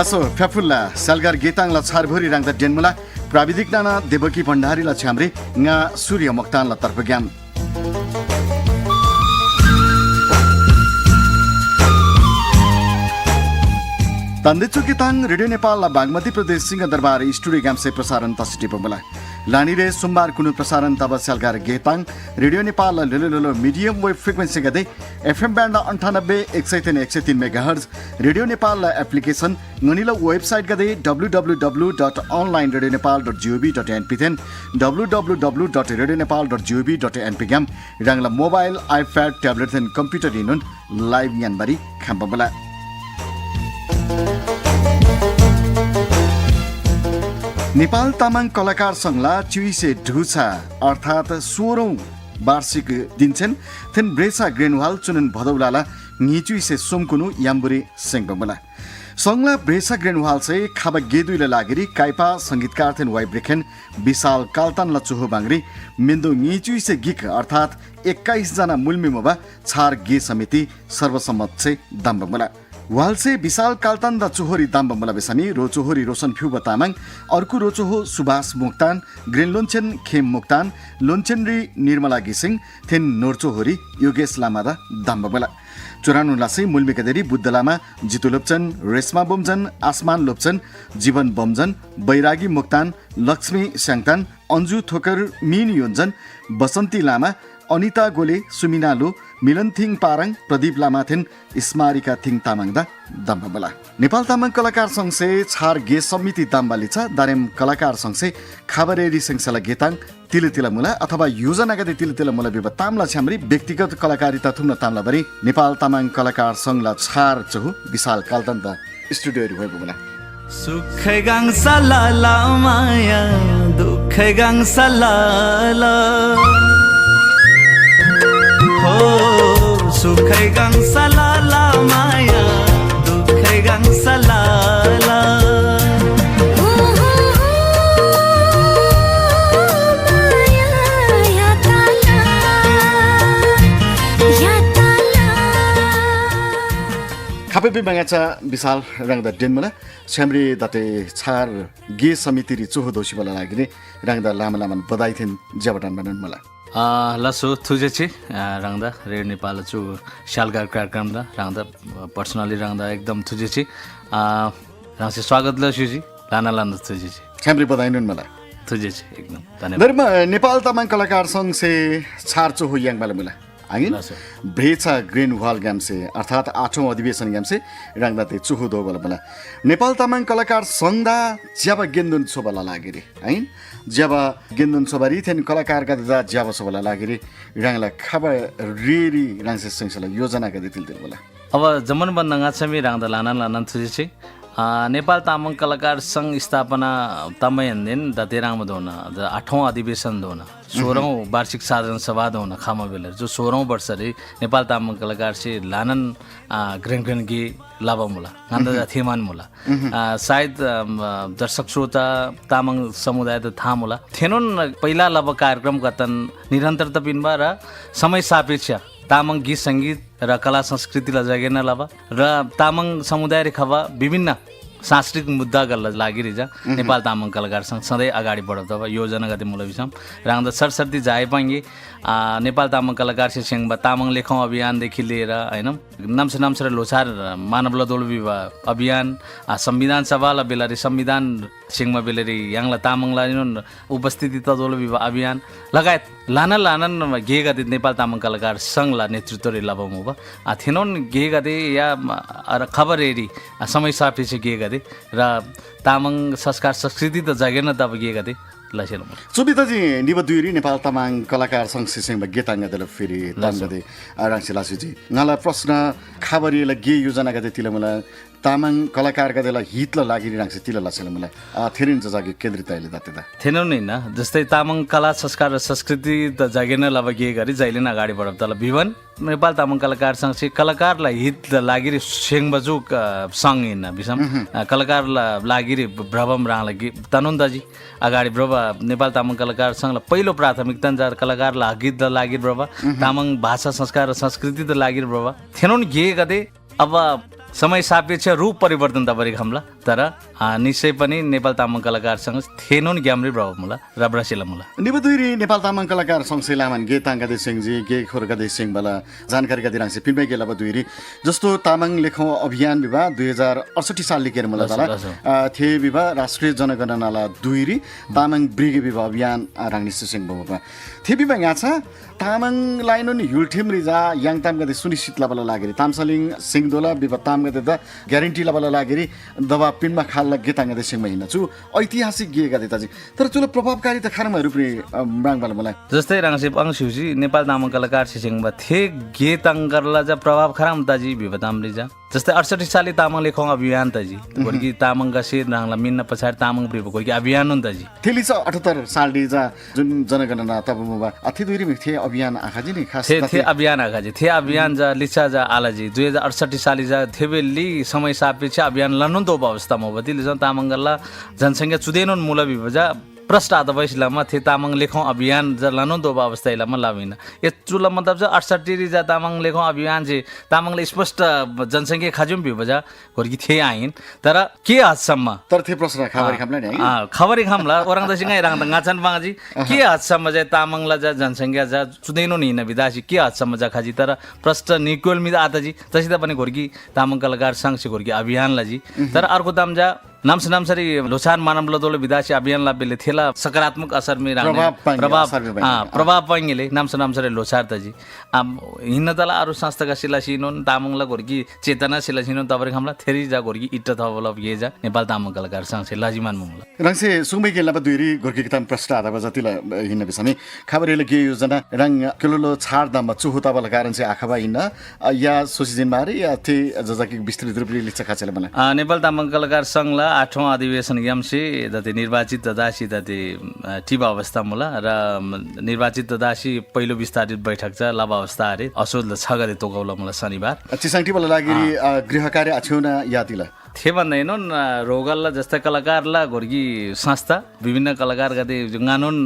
लसो फ्याफुल्ला स्यालगार गेताङला छारभोरी राङ्दा डेनमुला प्राविधिक नाना देवकी भण्डारीला छ्याम्रे nga Surya Moktanला तर्फग्याम तन्देचु गेताङ रेडियो नेपालला बागमती प्रदेश सिंहदरबार स्टुडियो ग्याम्से प्रसारण तसिटी बमला लानीरे सोमबार कुनु प्रसारण तब स्यालगार गेताङ रेडियो नेपाल लेलो मिडियम वेभ फ्रिक्वेन्सी गदे FM band 98 megahertz radio Nepal application ngनिला वेबसाइट गदे www.onlineradionepal.gov.np थेन www.radionepal.gov.np ग्याम रंगला मोबाइल आइपैड ट्याब्लेट थेन कम्प्युटर इनुन लाइभ यानबारी खाम्बमला नेपाल तामाङ कलाकार संघला चुइसे ढुछा अर्थात 16औं वार्षिक दिन्छन् थेन ब्रेसा ग्रेनवाल चुनन भदौलाला निचुइसे सोमकुनु याम्बुरी सेंगबमला संघला ब्रेसा ग्रेनवाल से खाबा गेदुइला लागेरी काइपा संगीतकार थेन वाइब्रेखेन विशाल काल्तान लचुहो बांगरी मिन्दु निचुइसे गिक अर्थात 21 जना मुलमिमोबा छार गे समिति सर्वसम्मत से दाम्बमला वालसे विशाल काल्तान द चोहोरी दाम्बमला बेसामी रोचोहोरी रोशन फ्युब तामाङ अर्को रोचोहो सुभाष मोक्तान ग्रेन लोन्छेन खेम मोक्तान लोन्छेनरी निर्मला गिसिङ थेन नोर्चोहोरी योगेश लामा द दाम्बमला चुरानु लासे मुलमिकदेरी बुद्ध लामा जितु लोप्चन रेशमा बोमजन आसमान लोप्चन जीवन बोमजन बैरागी मोक्तान लक्ष्मी स्याङतान अन्जु थोकर मिन योन्जन बसन्ती लामा अनिता गोले सुमिना लो मिलन थिङ पाराङ प्रदीप लामाथेन स्मारिका थिङ तामाङ दा दाम्बला नेपाल तामाङ कलाकार संघ से छार गे समिति दाम्बाली छ दारेम कलाकार संघ से खाबरेरी संघला गेताङ तिलतिला मुला अथवा योजना गते तिलतिला मुला बिब तामला छ्यामरी व्यक्तिगत कलाकारिता थुम्न तामला बरी नेपाल तामाङ कलाकार संघला छार चहु विशाल काल्तान दा स्टुडियो भएको मुला सुखै गाङसा लाला माया दुखै गाङसा लाला सुखै गाङसा लाला माया दुखै गाङसा लाला खापे बंगाचा विशाल रंगदा डेनमला छ्यामरी दाते छार गे समिति रि चोहो दोसी बला लागिने रंगदा लामा लामा बधाई थिन जबटान बनन मला लसो थुजेछि रंगदा रेडियो नेपाल चु स्यालगार कार्यक्रम दा रंगदा पर्सनली रंगदा एकदम थुजेछि रंगसे स्वागत लसुजी लाना लाना थुजेछि छ्यामरी बधाई नन मला थुजेछि एकदम धन्यवाद दरमा नेपाल तामाङ कलाकार संघ से छार चोहो याङ बला मला आगिन ब्रेचा ग्रेन वाल गेम से अर्थात 8औं अधिवेशन गेम से रंगदाते चुहु दो बला नेपाल तामाङ कलाकार संघदा ज्याब गेन्दुन सोबला लागेरे हैन ज्याब गेन्दुन सोबारी थेन कलाकार का दा ज्याब सोबला लागेरे रंगला खबर रेरी रंगसे संसला योजना का दिल बला अब जमन बन्नगा छमी रंगदा लाना लाना थुजेछि नेपाल तामाङ कलाकार संघ स्थापना तमयन दतेराङ दोन 8औं अधिवेशन दोन 16औं वार्षिक साधारण सभा दोन खामा बेलर जो 16औं वर्ष रे नेपाल तामाङ कलाकार से लानन ग्रेन गे लाभामुला गान्दा थिमान मुला सायद दर्शक श्रोता तामाङ समुदाय त थाहा मुला थेनोन पहिला लब कार्यक्रम कतन निरन्तरता पिनबा र समय सापेक्ष तामाङ गीत सङ्गीत र कला संस्कृतिलाई जगेर्न लाभा र तामाङ समुदाय रेखावा विभिन्न सांस्कृतिक मुद्दा गर्न लागिरहेछ नेपाल तामाङ कलाकार संघ सधैँ अगाडि बढ्दछ योजना गते मूल विषम राङ्दा सरसर्ती जाए पाइए नेपाल तामाङ कलाकार से सेङबा तामाङ लेखौँ अभियानदेखि लिएर हैन नाम्से नाम्से लोछार मानव लदोल विवाह अभियान संविधान सभाला बेलारी संविधान सिङमा बेलेरी याङला तामाङलाई उपस्थिति तदोल विवाह अभियान लगायत लाना लानन गे गते नेपाल तामाङ कलाकार संघला नेतृत्व रे लाभम हो थेनोन गे गते या खबरेरी समय सापेक्ष गे गते र तामाङ संस्कार संस्कृति त जगेर्न त अब गे गते सुबिताजी निबदुरी नेपाल तामाङ कलाकार संघ सिसेङमा गेताङ गदल फेरि ताङगदे राङसिलासुजी नला प्रश्न खाबरीला गे योजना गदे तिले मलाई तामाङ कलाकार गदेला हितला लागिरहन्छ तिले लासेला मलाई थेरिन जागे केन्द्रित अहिले दातेदा थेनौ नि न जस्तै तामाङ कला संस्कार र संस्कृति त जागेर्न लाभ गे गरी जहिले न अगाडि बढब तल विवन नेपाल तामाङ कलाकार संघ से कलाकारलाई हित लागिरी सेङबजु संघ हिँड्न विषम कलाकारलाई लागिरी भ्रवम राङलाई तनुन्दाजी अगाडि ब्रव नेपाल तामाङ कलाकार संघलाई पहिलो प्राथमिकता कलाकारलाई हित लागि ब्रव तामाङ भाषा संस्कार र संस्कृति त लागि ब्रव थेनौ नि गे गते अब समय सापेक्ष रूप परिवर्तन त बरी हमला तर निश्चय पनि नेपाल तामाङ कलाकारसँग थेनोन ग्यामरे ब्राउ मुला रब्रासिला मुला निबदुरी नेपाल तामाङ कलाकार संघ लामान गे ताङ्गादे सिंहजी गे खोरगादे सिंह बला जानकारी का दिरांसे पिनमै गेला बदुरी जस्तो तामाङ लेखौँ अभियान विवाह 2068 साल लिकेर मला तला थे विवाह राष्ट्रिय जनगणनाला दुईरी तामाङ ब्रिगे विवाह अभियान राङ्नी सिंह बबा थे विवाह गाछा तामाङ लाइन नि युलठिम रिजा याङ ताम गदे सुनिश्चित लबला लागेरी तामसलिङ सिंहदोला विवाह ताम गदे द ग्यारेन्टी लबला लागेरी दबा पिनमा खाल लगे ताङ्गादे सिंह महिना छु ऐतिहासिक गे गदे ताजी तर चुलो प्रभावकारी त खानाहरू पनि ब्राङबाला मलाई जस्तै राङसे अंशुजी नेपाल तामाङ कलाकार सिंहबा थे गे ताङ्गरला जा प्रभाव खराम ताजी विवताम रिजा जस्तै 68 साली तामाङ लेखौँ अभियान ताजी गोर्की तामाङ गसे राङला मिन्न पछाडी तामाङ प्रिभ गोर्की अभियान हुन ताजी थेली 78 साल डिजा जुन जनगणना तब मुबा अथि दुरी मिथे अभियान आखाजी नि खास थे अभियान आखाजी थे अभियान जा लिचा जा आलाजी 2068 साली जा थेबेली समय सापेक्ष अभियान लनुन तो अवस्था मोबति लिजा तामाङ गल्ला जनसंख्या चुदेनन मूल विभजा प्रष्ट आदवैस लामा थे तामाङ लेखौँ अभियान ज लानु दो अवस्था इलामा लाविन ये चुला मतलब ज 68 रिजा तामाङ लेखौँ अभियान जे तामाङले स्पष्ट जनसंख्या खाजुम विभजा गोर्की थे आइन तर के हदसम्म तर थे प्रश्न खबरी खामला नि खबरी खामला ओरङ दसिङै राङ गाछन बाङजी के हदसम्म जे तामाङला ज जनसंख्या ज चुदैनो नि विदासी के हदसम्म ज खाजी तर प्रष्ट निकोल मिदा आताजी तसिदा पनि गोर्की तामाङ कलाकार संघ से गोर्की अभियान लाजी तर अर्को ताम जा नामसरी लोछान मानव लदोले विदासी अभियान लाबेले थेला सकारात्मक असर में प्रभाव पाइले नामसरी लोछार तजी हिन्न तला अरु संस्था का सिला सिनोन तामाङला गोर्की चेतना सिला सिनोन तबरे हमला थेरी जा गोर्की इट्ट थवल ये जा नेपाल तामाङ कलाकार संघ से लाजिमान मुला रङसे सुमै गेला दुईरी गोर्की किताब प्रश्न आधा बजातिला हिन्न बिसमी खबरेले के योजना रङ किलोलो छाड दाम चुहुता बल कारण से आखबा हिन्न या सोसिजिन मारे या थे जजाकी विस्तृत रूपले लिच्छ खाचले मलाई नेपाल तामाङ कलाकार संघला 8औं अधिवेशन यमसे दते निर्वाचित तदासी दते टिबा अवस्था मुला र निर्वाचित तदासी पहिलो विस्तारित बैठक छ लाभा अवस्था अरे असोज 6 गते तोकौला मुला शनिबार चिसाङटी बल लागि गृह कार्य आछौना यातिला थे भन्दैनन् रोगल्ला जस्ता कलाकारला गोर्की संस्था विभिन्न कलाकार गते गानुन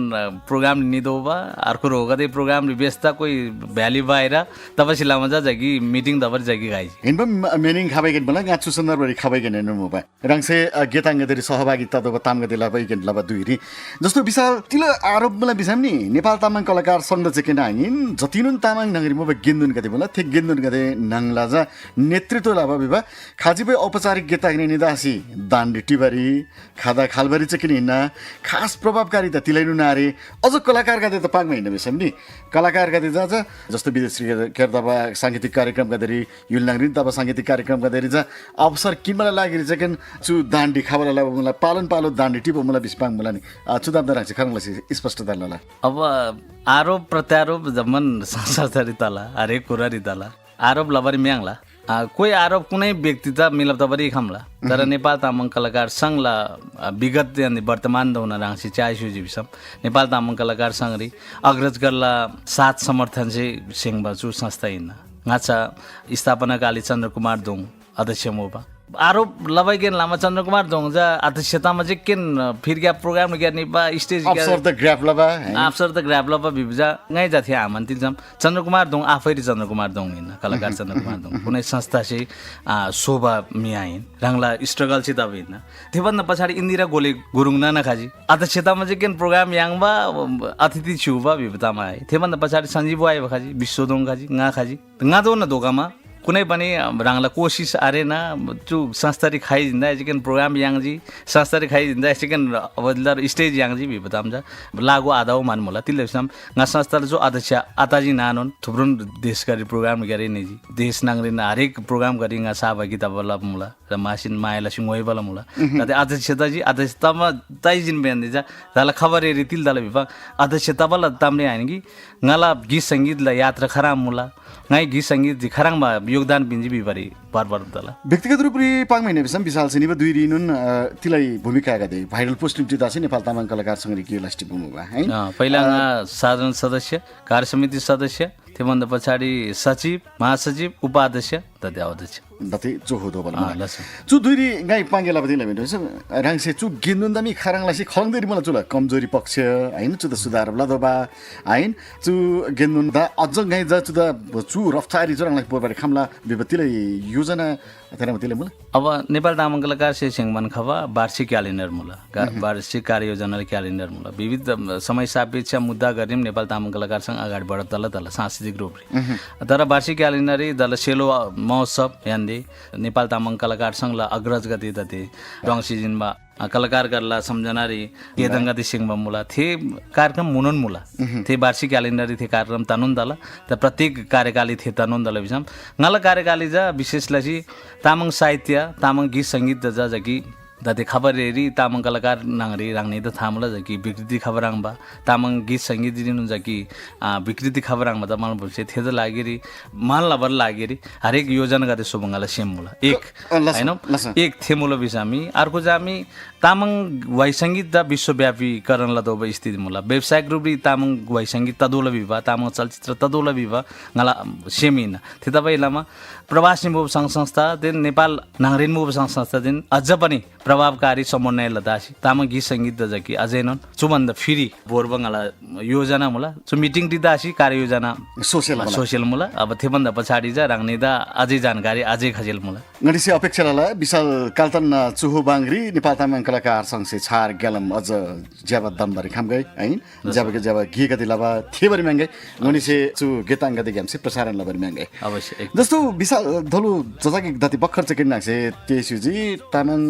प्रोग्राम निदोबा अर्को रोगते प्रोग्राम व्यवस्था कोही भ्याली बाहिर तपसी लामा जागी मिटिङ दबर जागी गाइ हिनबा मेनिङ खाबैगेन बला गाछु सन्दर्भरी खाबैगेन हेर्नु मोबा रङसे गेताङ्गदेरी सहभागिता दब तामगदेला बैगेन लबा दुईरी जस्तो विशाल तिलो आरोप मलाई बिसाम नि नेपाल तामाङ कलाकार संघ चाहिँ केना हाङिन जतिनुन तामाङ नगरी मोबा गेन्दुन गते बला थे गेन्दुन गते नङला जा नेतृत्व लाबा विभा खाजिबै औपचारिक गेताग्ने निदासी दाण्डी टिबरी खादा खालबरी चाहिँ किन हिँड्न खास प्रभावकारी त तिलैनु नारे अझ कलाकार गते त पाङ्मा हिँड्न बिसाम नि कलाकार गते जा जस्तो विदेशी केर दबा सांगीतिक कार्यक्रम गदेरी युलनाङ्रिन दबा सांगीतिक कार्यक्रम गदेरी जा अवसर किनबला लागि चाहिँ चु दाण्डी खाबला ला मलाई पालन पालो दाण्डी टिपो मलाई बिस्पाङ मलाई नि चुदाब राख्छ खरङलाई स्पष्टता लला अब आरोप प्रत्यारोप जमन संसाररी तला हरेक कुरा रितला आरोप लबरी म्याङला कोही आरोप कुनै व्यक्ति त मिलब तबरी खामला तर नेपाल तामाङ कलाकार संघला विगत यानि वर्तमान दौना राङसी चाइसु जिबिसम नेपाल तामाङ कलाकार संघरी अग्रज गर्ला साथ समर्थन चाहिँ सिंह बचु संस्था हिन्न गाछा स्थापना काली चन्द्र कुमार दोङ अध्यक्ष मोबा आरोप लबाइगेन लामा चन्द्र कुमार दोङ जा अध्यक्षतामा चाहिँ केन फिरग्या प्रोग्राम गर्ने बा स्टेज अफसर द ग्राफ लबा बिबजा ngay जाथे आमन्त्रित जम चन्द्र कुमार दोङ आफैले चन्द्र कुमार दोङ हिन्न कलाकार चन्द्र कुमार दोङ कुनै संस्था चाहिँ शोभा मियाइन रङला स्ट्रगल चाहिँ तब हिन्न त्योभन्दा पछाडि इन्दिरा गोले गुरुङ नाना खाजी अध्यक्षतामा चाहिँ केन प्रोग्राम याङबा अतिथि छुबा विभतामा आए त्योभन्दा पछाडि सञ्जीव आए खाजी विश्व दोङ खाजी गा खाजी गा दो न दोकामा कुनै पनि राङला कोसिस आरेन जो संस्थारी खाइदिँदा चिकन प्रोग्राम याङजी संस्थारी खाइदिँदा चिकन अवधलर स्टेज याङजी भिबताम जा लागु आधाउ मान मोला तिलेसम गा संस्थाले जो अध्यक्ष आताजी नानोन थुप्रुन देश गरी प्रोग्राम गरे निजी देश नांगरिन हरेक प्रोग्राम गरी गा सहभागिता बला मुला र मासिन मायला सिंगोइ बला मुला तते अध्यक्षताजी अध्यक्षतामा ताइजिन बेन दिजा दाला खबर हेरि तिल दाला भिबा अध्यक्षता बला तामले आइनगी ngala गीत संगीत ला यात्रा खराम मुला ngai गीत संगीत जि खराङ मा योगदान पिन्जी बिबरी बार दला व्यक्तिगत रूपले पाङ महिना बिसम विशाल सिनी दुई रिनुन तिलाई भूमिका गदे भाइरल पोस्टिङ चितासी नेपाल तामाङ कलाकार संघ रिकियो लास्टिक भूमिका है पहिला साधारण सदस्य कार्य समिति सदस्य त्योभन्दा पछाडि सचिव महासचिव उपाध्यक्ष तथा अध्यक्ष दति चोहुदो बल लसु चु दुरी गाई पाङ्गेला बदिले भेट्छ राङसे चु गिन्दुन्दमी खाराङलासी खलङदेरी मलाई चुला कमजोरी पक्ष हैन चु त सुधार लदबा हैन चु गिन्दुन्दा अझ गाई जा चु त चु रफ्तारी चुराङलाई पोबारे खामला विपत्तिले योजना तेरामतिले मुला अब नेपाल तामाङ कलाकार सेङमान खवा वार्षिक क्यालेन्डर मुला वार्षिक कार्ययोजना क्यालेन्डर मुला विविध समय सापेक्ष मुद्दा गरिम नेपाल तामाङ कलाकारसँग अगाडि बढ तल सांस्कृतिक रूपले तर वार्षिक क्यालेन्डर दल सेलो महोत्सव यान्दे नेपाल तामाङ कलाकार संघलाई अग्रज गति तते रङ सिजनमा कलाकारहरूलाई सम्झनारी केदङ्गति सिंहमा मुला थे कार्यक्रम मुनन मुला थे वार्षिक क्यालेन्डर थे कार्यक्रम तनुन दल त प्रत्येक कार्यकाली थे तनुन दल बिसम ngala कार्यकाली जा विशेषलाई तामाङ साहित्य तामाङ गीत सङ्गीत जा जकि दते खबर हेरी तामाङ कलाकार नांगरी रांगनी त थामला जकि विकृति खबर रांगबा तामाङ गीत सङ्गीत दिनु जकि विकृति खबर रांगबा त मलाई बोल्छ थे त लागेरी मान लबर लागेरी हरेक योजना गते सोबंगाला सेम मुला एक हैन एक थे मुला बिसामी अर्को जामी तामाङ वाइ सङ्गीत द विश्वव्यापीकरण लदोब स्थिति मुला व्यावसायिक रूपले तामाङ वाइ सङ्गीत तदोला विवाह तामाङ चलचित्र तदोला विवाह ngala सेमिन थे तपाईलामा प्रवासी मुभ संघ संस्था दिन नेपाल नागरिक मुभ संघ संस्था दिन अझ पनि प्रभावकारी समन्वय लदासी तामाङ गीत सङ्गीत द जकि अझै नन चुबन्द फिरी बोरबंगला योजना मुला चु मिटिङ दिदासी कार्ययोजना सोशल मुला अब थे भन्दा पछाडी जा राङ्ने दा अझै जानकारी अझै खजेल मुला गणेश अपेक्षाला विशाल काल्तन चुहु बाङ्ग्री नेपाल तामाङ कलाकार संघ से छार ग्यालम अझ ज्याब दमबारी खाम गए हैन ज्याबके ज्याब गी गति लबा थेबरी मांगे गणेश चु गेताङ गति ग्याम से प्रसारण लबरी मांगे अवश्य जस्तो विशाल धलु जजाकी दति बखर चाहिँ किन नाक्से त्यसुजी तामाङ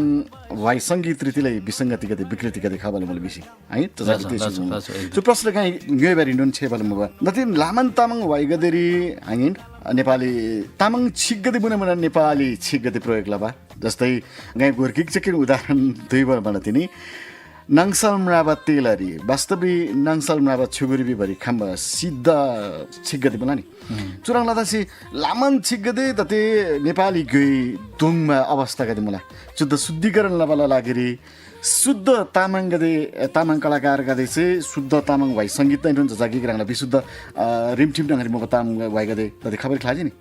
वाइ सङ्गीत रीतिले विसङ्गति गति विकृति गति खबल मलाई बिसी है जजाकी त्यसुजी चु प्रश्न गाई गएबारी नुन छेबल मबा नति लामन तामाङ वाइ गदेरी हैन नेपाली तामाङ छिगगति बुने नेपाली छिगगति प्रयोग लबा जस्तै गाई गोर्किक चाहिँ उदाहरण दुई बार मलाई तिनी नङसल म्राबा तेलरी वास्तवी नङसल म्राबा छुगुरी भरि खाम्बा सिद्ध छिगगति बोला नि चुराङ लादासी लामन छिगगति तते नेपाली गई दुङमा अवस्था गति मलाई शुद्ध शुद्धिकरण लबला लागेरी शुद्ध तामाङ गदे तामाङ कलाकार गदे चाहिँ शुद्ध तामाङ वाइ सङ्गीत नै हुन्छ जागी ग्राङला विशुद्ध रिमठिम डङ्गरी मको तामाङ वाइ गदे तते खबर खाजी नि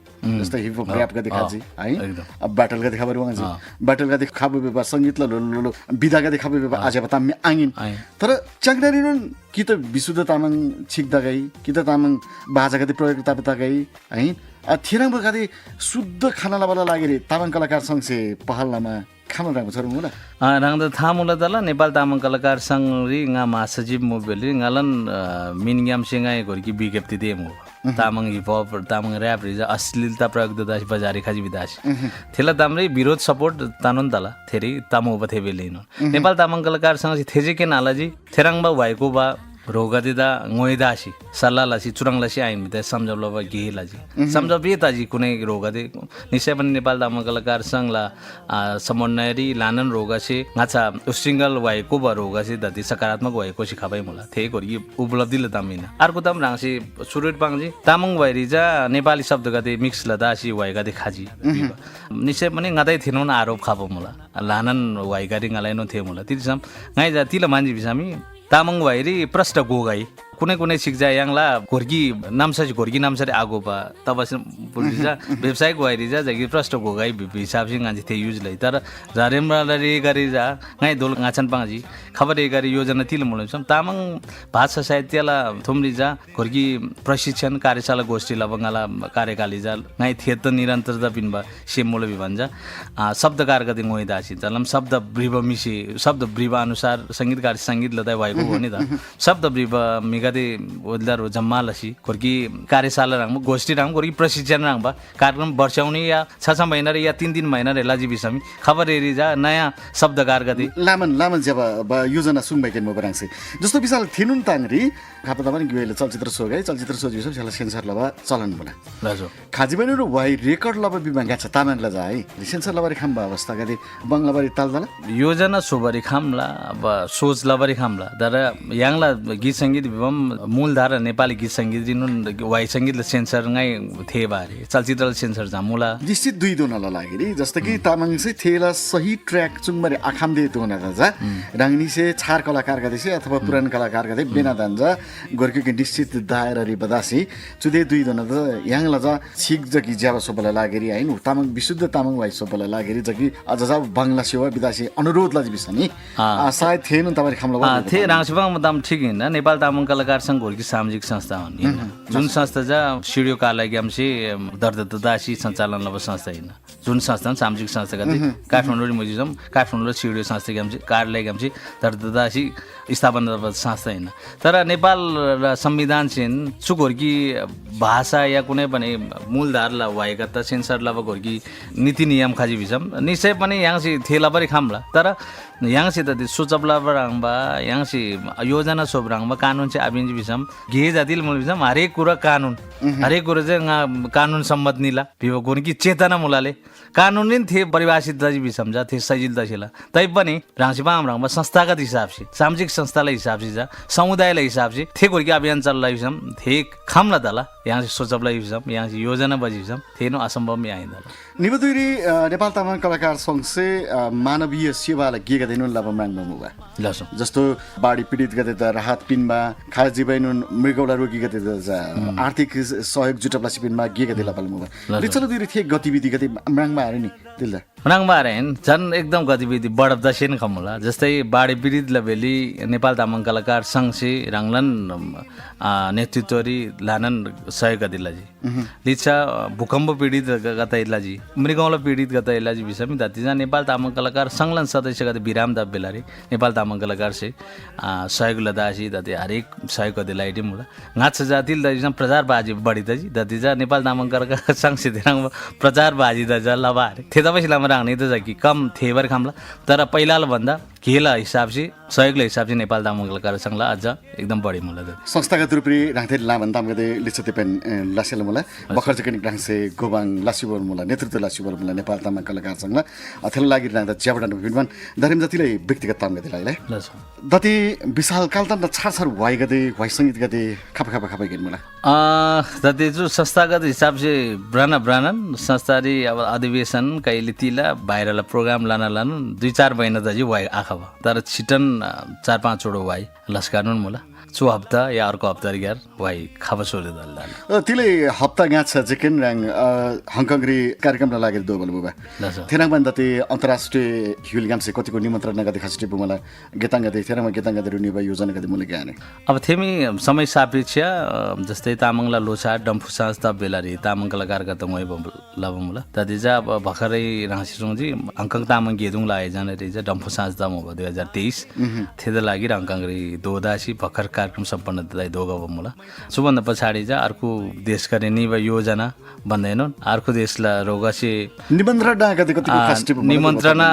जस्तै हिप हप र्याप गदे खाजी है अब ब्याटल गदे खबर वाङजी ब्याटल गदे खाबु बेबा सङ्गीत ल लो बिदा गदे खाबु बेबा आज बता मे आङिन तर चंगदारी नुन कि त विशुद्ध तामाङ छिक्दा गई कि त तामाङ बाजा गदे प्रयोग तापता गई है थिराङ गदे शुद्ध खाना लबला लागेरी तामाङ कलाकार संघ से पहलमा खाना राङ छ रुला राङ त था मुला दला नेपाल तामाङ कलाकार संघ रि nga महासचिव मोबेली ngalan मिनग्याम सिंगाय गोरकी विज्ञप्ति दे मो Tamang hip hop Tamang rap रिजा अश्लीलता प्रयोग ददास बजारी खाजी विदास थेला तामरे विरोध सपोर्ट तानुन दला थेरी तामो बथे बेलिन नेपाल तामाङ कलाकार संघ थेजे के नालाजी थेराङबा भएको बा रोगदिदा ngoidaसी सल्लालासी चुराङलासी आइम त सम्झौला वा गेलाजी सम्झौ बेताजी कुनै रोगदे निश्चय पनि नेपाल तामाङ कलाकार संघला समन्वयरी लानन रोगसे ngacha उसिंगल भएको ब रोगसे दति सकारात्मक भएको सिखाबै मुला थे गोरी उपलब्धिले तामिना अर्को तम राङसी सुरेट पाङजी तामाङ भइरिजा नेपाली शब्द गते मिक्स लदासी वाइगदे खाजी निश्चय पनि ngaदै थिनौन आरोप खाबो मुला लानन वाइगरी ngalaino थे मुला तिसम ngai जातिले मान्छे बिसामी तामाङ भइरी प्रष्ट गोगाई कुनै कुनै सिक्जा याङला घोर्की नामसरी घोर्की नामसरी आगो बा तबस पुलिसा व्यवसायिक भइरिजा जगी प्रष्ट गोगाई हिसाब से गांजी थे युज लै तर जारेमराले गरी जा गाई दोल गाछन पाङजी खबर गरी योजना तिल मुलसम तामाङ भाषा साहित्यला थुमरी जा घोर्की प्रशिक्षण कार्यशाला गोष्ठी लबंगाला कार्यकाली जा गाई थिएत निरन्तरता पिनबा सेमोल बिभन्छ शब्दकार गति ngoidaसी जलम शब्द ब्रिव मिसी शब्द ब्रिव अनुसार संगीतकार संगीत लदै भएको हो नि त शब्द ब्रिव मिगदे ओदलर जम्मालसी कोर्की कार्यशाला राङ गोष्ठी राङ कोर्की प्रशिक्षण राङ बा कार्यक्रम वर्षौनी या 6 महिना रे या 3 महिना रे लाजी बिसमी खबर हेरी जा नयाँ शब्दकार गति लामन जब योजना सुनबैकेन म बराङसे जस्तो विशाल थिनुन ताङरी खापता पनि गएले चलचित्र सो गए चलचित्र सो जिसो छला सेन्सर लबा चलन बोला राजो खाजिबैन र वाइ रेकर्ड लबा बिबाङ छ तामाङला जा है सेन्सर लबा खामबा अवस्था गदे बंगलाबारी तालदला योजना सोबरी खामला अब सोच लबरी खामला दर याङला गीत संगीत विभम मूलधारा नेपाली गीत सङ्गीत जिनुन वाइ सङ्गीतले सेन्सर ngay थे बारे चलचित्र सेन्सर जामुला निश्चित दुई दोनला लागेरी जस्तो कि तामाङ चाहिँ थेला सही ट्र्याक चुङमरे आखाम दे दोना जा रंगनी से छार कलाकार का देसे अथवा पुरान कलाकार का दे बिना दान्जा गोर्के के निश्चित दायरा रि बदासी चुदे दुई दोना ज यांगला जा छिक जकी ज्याबा सोबला लागेरी हैन तामाङ विशुद्ध तामाङ वाइ सोबला लागेरी जकी अझ जा बंगला सेवा विदासी अनुरोधला बिसनी सायद थिएन तपाईले खामला थे राङसिबाङ मदाम ठीक हैन नेपाल तामाङ कलाकार संघ गोर्की सामाजिक संस्था हुन् जुन संस्था जा सिडियो कार्यालय ग्यामसी दर्ददासी सञ्चालन लब संस्था हैन जुन संस्था सामाजिक संस्था गते काठमाडौँ म्युजियम काठमाडौँ सिडियो संस्था ग्यामसी कार्यालय ग्यामसी दर्ददासी स्थापना संस्था हैन तर नेपाल संविधान छिन चुकोर्की भाषा या कुनै पनि मूलधारला भएका त सेन्सर लब गोर्की नीति नियम खाजी बिसम निश्चय पनि याङसी थेला पनि खामला तर याङसी त सुचबला बराङबा याङसी योजना सोब्राङबा कानुन चाहिँ आबिन्जी बिसम गे जातिल मुल बिसम हरेक कुरा कानुन हरेक कुरा चाहिँ कानुन सम्मत निला भिव गोर्की चेतना मुलाले कानुन नि थे परिभाषित दजी बिसम जा थे सजिल दशिला तै पनि राङसिपा राङबा संस्थागत हिसाब से सामाजिक संस्थालाई हिसाब से जा समुदायलाई हिसाब से थे गोर्की अभियान चल्ला बिसम थे खामला दला यहाँ से सोचबला बिसम यहाँ से योजना बजी बिसम थे नो असम्भव में आइदला निबदुरी नेपाल तामाङ कलाकार संघ से मानवीय सेवालाई गेगा दिनु लाभ माग्नु मुबा लसो जस्तो बाढी पीडित गते त राहत पिनमा खास जीवनु मृगौला रोगी गते त आर्थिक सहयोग जुटबला सिपिनमा गेगा दिला पाल मुबा लिचलो दुरी थे गतिविधि गते माग्मा हारे नि दिलदा मनाङमा हेन झन् एकदम गतिविधि बढब दसेन खमुला जस्तै बाढी पीडित लबेली नेपाल तामाङ कलाकार संघ से राङलन नेतृत्वरी लानन सहयोग दिलाजी लिचा भूकम्प पीडित गता इलाजी मृगौला पीडित गता इलाजी बिसमी दातिजा नेपाल तामाङ कलाकार संघलन सदस्य गते विराम दा बेलारी नेपाल तामाङ कलाकार से सहयोग लदासी दाति हरेक सहयोग दिलाइडी मुला गाछ जातिल दातिजा प्रचार बाजी बढी दजी दातिजा नेपाल तामाङ कलाकार संघ से दिराङ प्रचार बाजी दजा लबारे थे तपाईँ लामा राख्ने त कि कम थेबर खामला तर पहिलाल भन्दा खेला हिसाब से सहयोगले हिसाब से नेपाल तामाङ कलाकार संघला अझ एकदम बढी मुला संस्थागत रूपले राख्थे लाभन तामगते लिचते पेन लासेल मुला बखर चाहिँ राख्से गोबाङ लासिबर मुला नेतृत्व लासिबर मुला नेपाल तामाङ कलाकार संघला अथेल लागि राख्दा ज्याबडन विद्वान धरिम जतिले व्यक्तिगत तामगते लाइले दति विशाल कालतन छार वाइ गते वाइ संगीत गते खप गेन मुला दति जो संस्थागत हिसाब से ब्रानन संस्थारी अब अधिवेशन कहिले तिला बाहिरला प्रोग्राम लान 2-4 महिना त वाइ आखा तर छिटन 4-5 वटा वाइ लस्कानुन मुला चो हप्ता या अर्को हप्ता ग्यार वाइ खाब सोरे दल तिले हप्ता गाछ जेकेन रङ हङकङरी कार्यक्रमला लागेर दोबल बुबा थेराङ बन्द ते अन्तर्राष्ट्रिय ह्युलिगाम से कतिको निमन्त्रणा गते खस्टे बुमला गेताङ गते थेराङमा गेताङ गते रुनिबा योजना गते मुले गाने अब थेमी समय सापेक्ष जस्तै तामाङला लोछा डम्फु साँझ त बेलारी तामाङ कलाकार गत मै लबमुला तदिजा अब भखरै रासिसुङजी हङकङ तामाङ गेदुङला आयोजना रेजा डम्फु साँझ त म 2023 थेदा लागि हङकङरी दोदासी भखर कार्यक्रम सम्पन्न दाइ दोगव मुला सुबन्द पछाडि जा अर्को देश करे निव योजना भन्दैन अर्को देशला रोगसी निमन्त्रणा गते कतिको खस्टे निमन्त्रणा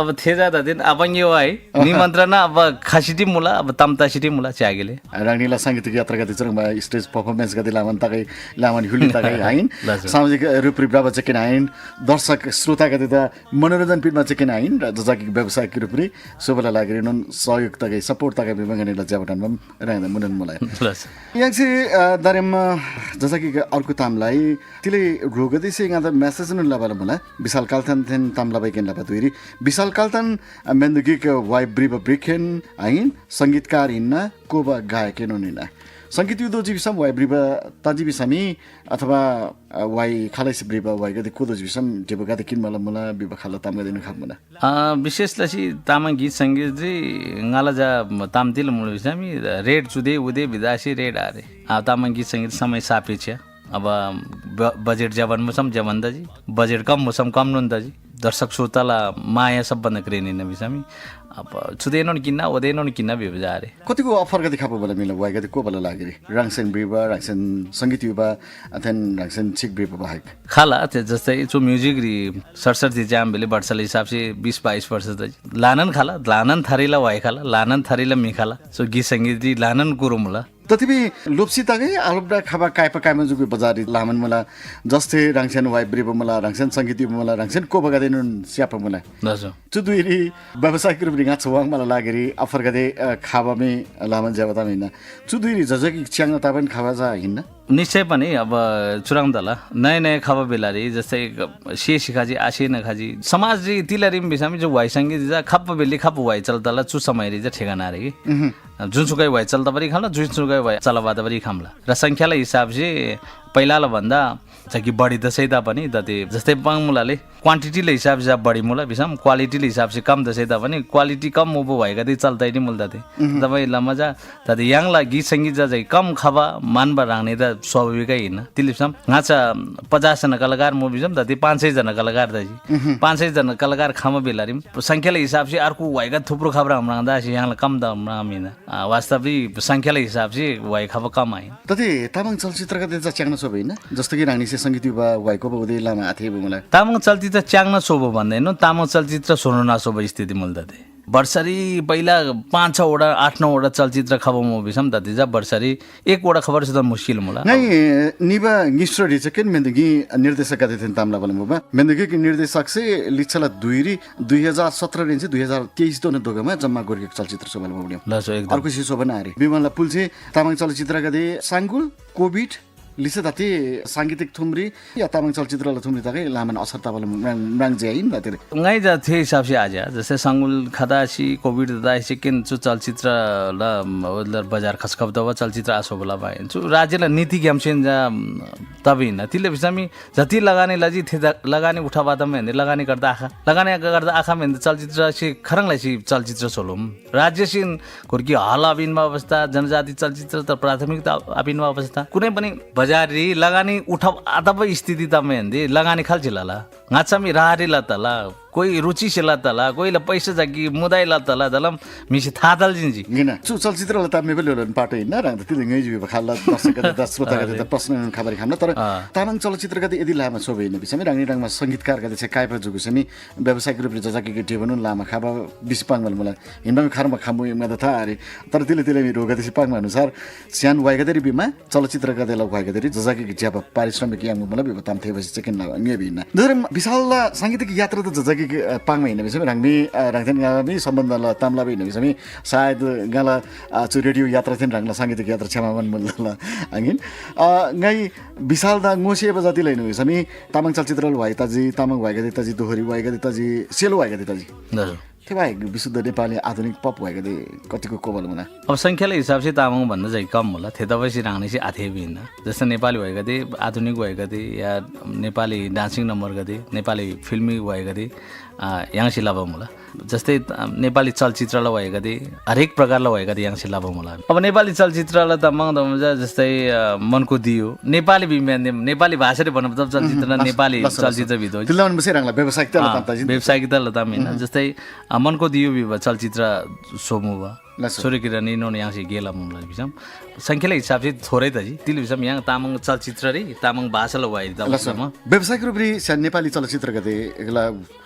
अब थेजा त दिन अब यो है निमन्त्रणा अब खासिटी मुला अब तमता सिटी मुला च्यागेले रानीला सांगीतिक यात्रा गते चरङमा स्टेज परफर्मेन्स गते लामन तकै लामन हुलि तकै हैन सामाजिक रूपरी ब्राबा चकेन हैन दर्शक श्रोता गते त मनोरञ्जन पिटमा चकेन हैन र जजाकी व्यवसायिक रूपरी सोबला लागेर नन सहयोग तकै सपोर्ट तकै विभागनेला ज्याबटनमा राख्दा मुनन मलाई याङसे दरेम जजाकी अर्को तामलाई तिले रोगदे से गादा मेसेज न लबला मलाई विशाल कालतन थेन तामला बैकेन लबा दुइरी विशाल कालतन मेन्दगिक वाइ ब्रिब ब्रिकेन हैन संगीतकार हिन्ना कोबा गायकेन निना संगीत युदो जिसम वाइ ब्रिब ताजी बिसमी अथवा वाइ खालैस ब्रिब वाइ गदे कोदो जिसम जेबो गदे किन मला मला बिब खाला ताम गदे खामना विशेष लसी तामाङ गीत संगीत जी ngaला जा तामतिल मुल बिसमी रेड चुदे उदे विदासी रेड आरे तामाङ गीत संगीत समय सापेक्ष अब बजेट जवन मौसम जवन्दा जी बजेट कम मौसम कम नुन्दा जी दर्शक श्रोताला माया सबभन्दा क्रेनी न बिसमी अब छुदेनन किन्ना ओदेनन किन्ना बिबजारे कतिको अफर गति खापो बला मिला वाइ गति को बला लागेरी राङसेन ब्रिबा राङसेन संगीत युवा अथन राङसेन छिक ब्रिबा बाहेक खाला ते जस्तै जो म्युजिक रि 67 जाम बेले वर्षले हिसाब से 20-22 वर्ष त लानन खाला लानन थरीला वाइ खाला लानन थरीला मी खाला सो गीत संगीत रि लानन कुरो मुला ततिबे लोप्सिताकै आलुब्डा खाबा कायपा कायमा जुगु बजारी लामन मला जस्ते राङछन वाइ ब्रेब मला राङछन संगीति मला राङछन को बगादेन स्याप मला दाजु चुदुइरी व्यवसायिक रूपले गाछ वाङ मला लागेरी अफर गदे खाबामे लामन ज्यावता हैन चुदुइरी जजकी च्याङ तापन खाबा जा हिन्न निश्चय पनि अब चुराउँदला नयाँ नयाँ खबर बेलारी जस्तै सिखाजी आशी नखाजी समाज जी तिलरिम बिसामी जो वाइ संगीत जा खप्प बेली खप्प वाइ चल्दला चु समयरी जा ठेगाना रे कि जुनसुकै वाइ चल्दा पनि खाम्ला जुनसुकै वाइ चलाबादा पनि खाम्ला र संख्यालाई हिसाब चाहिँ पहिलाला भन्दा कि बढी दसैँ तापनि तति जस्तै पाङमुलाले क्वान्टिटीले हिसाब से बढी मुला बिसम क्वालिटीले हिसाब से कम दसैँ तापनि क्वालिटी कम उभो भएका थिए चल्दै नि मुल्दा थिए तपाईँ लमजा तति याङला गीत सङ्गीत जा चाहिँ कम खाबा मानबा राख्ने त स्वाभाविकै होइन त्यसले बिसम गाछा 50 जना कलाकार म बिसम तति 500 जना कलाकार दाजी 500 जना कलाकार खामा बेलारिम संख्याले हिसाब से अर्को भएका थुप्रो खबर हाम्रो राख्दा याङला कम त रामिन वास्तविक संख्याले हिसाब से वाइ खाबा कम आइन तति तामाङ चलचित्रका देजा च्याङ्न सोब हैन जस्तो कि रानी से संगीत विभाग वाइको बगदे लामा आथे मलाई तामाङ चलचित्र च्याङ्न सोबो भन्दैन तामाङ चलचित्र सोर्नु नसोबो स्थिति मुल्दा थिए वर्षरी पहिला 5-6 वटा 8-9 वटा चलचित्र खबर म बिसम तति जा वर्षरी एक वटा खबर सुदा मुश्किल मुला नै निबा गिस्टडी छ केन मेन्दगी निर्देशक गते थिन तामला बले मुबा मेन्दगी कि निर्देशक से लिच्छला 2017 दिन से 2023 दोन दोगमा जम्मा गरेको चलचित्र छ बले मुबडियो ल सो एकदम अर्को सिसो बना रे विमला पुलसे तामाङ चलचित्र गते सांगुल कोभिड लिसे ताते सांगीतिक थुम्री या तामाङ चलचित्रले थुम्री तकै लामन असर ताबले म्राङ ज्याइन ताते ngai ja the हिसाब से आजा जैसे संगुल खदासी कोभिड दासी किन चु चलचित्र ल बजार खसखब दवा चलचित्र आसो बोला भाइ चु राज्यले नीति गेमसेन जा तबिन तिले बिसामी जति लगाने लजी थे लगाने उठाबा त मेन्द लगाने गर्दा आखा मेन्द चलचित्र से खरङलाई सी चलचित्र सोलुम राज्य सिन घुर्की हल अबिनमा अवस्था जनजाति चलचित्र त प्राथमिकता अबिनमा अवस्था कुनै पनि बजारी लगानी उठाव अथवा स्थिति त मेन्दी लगानी खाल्चिलाला गाछामी राहरी लतला कोही रुचि से लतला कोहीले पैसा जाकी मुदाई लतला दलम मिसी थातल जिन्जी गिना चु चलचित्र ल त मे बेले होलन पाटो हिन्न र तिले ngै जिबे खाल्ला दर्शक त श्रोता गते त प्रश्न खबर खाम्न तर तामाङ चलचित्र गते यदि लामा सोबे हिन्न बिसमी राङनी रङमा संगीतकार गते छ कायपर जुगु समी व्यावसायिक रूपले जजाकी गेटे बनुन लामा खाबा बिस्पाङ मल मलाई हिन्नमा खारमा खामु म त थारे तर तिले रोग गते पाङ अनुसार स्यान वाइ गते बिमा चलचित्र गते ल वाइ गते जजाकी ज्याप पारिश्रमिक याङ मलाई बिबा ताम थेबसी सेकेन्ड ला ngै बिना दर विशाल सांगीतिक यात्रा त जजाकी पाङमा हिँड्ने बिसमी राङमी राङथेन गामी सम्बन्ध ल तामला हिँड्ने बिसमी सायद गाला चु रेडियो यात्रा थिन राङला सांगीतिक यात्रा क्षमावन मुल ल आङिन ngै विशाल दा ngosie बजाति लैनु बिसमी तामाङ चलचित्र ल वाइ ताजी तामाङ वाइ गते ताजी दोहरी वाइ गते ताजी सेलो वाइ गते ताजी के भाइ विशुद्ध नेपाली आधुनिक पप वाइ गते कतिको कोबल मुना अब संख्याले हिसाब से तामाङ भन्दा चाहिँ कम होला थे तपाईसी राख्ने चाहिँ आथे बिन जस्तो नेपाली वाइ गते आधुनिक वाइ गते या नेपाली डान्सिङ नम्बर गते नेपाली फिल्मी वाइ गते याङसी लाभ होला जस्तै नेपाली चलचित्रलाई वाइ गते हरेक प्रकारलाई वाइ गते याङसी लाभ होला अब नेपाली चलचित्रलाई त मङ्दा जस्तै मनको दियो नेपाली नेपाली भाषाले भन्नु त चलचित्र नेपाली चलचित्र भित्र दिलाउन बसे राङला व्यावसायिकता ल त हैन जस्तै मनको दियो विवा चलचित्र सोमुवा सूर्य किरण इन्होंने यहाँ से गेला मुमला बिसम संख्याले हिसाब से थोरै त जी तिल बिसम यहाँ तामाङ चलचित्र रे तामाङ भाषा ल वाइ दसम व्यावसायिक रूपले नेपाली चलचित्र गते एकला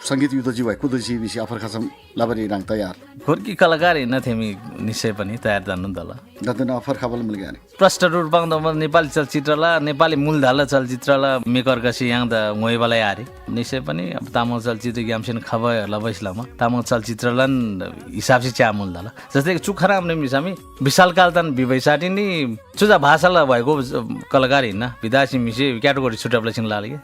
संगीत युद्ध जी वाइ कुदसी बिसी अफर खसम लाबरी राङ तयार घोरकी कलाकार हैन थेमी निश्चय पनि तयार जान्नु दला दतन अफर खबल मिल गया प्रष्ट रूपमा नेपाली चलचित्रला नेपाली मूलधारला चलचित्रला मेकर गसी यहाँ त मोइवाला यारे निश्चय पनि अब तामाङ चलचित्र गेमसेन खबर लबैसलामा तामाङ चलचित्रला हिसाब से च्या मूलधारला जस्तै चुखरा आउने मिसामी विशाल कालतन विवैसाटी नि चुजा भाषाला भएको कलाकार हिन्न विदासी मिसे क्याटेगोरी छुटाबला छिन लाले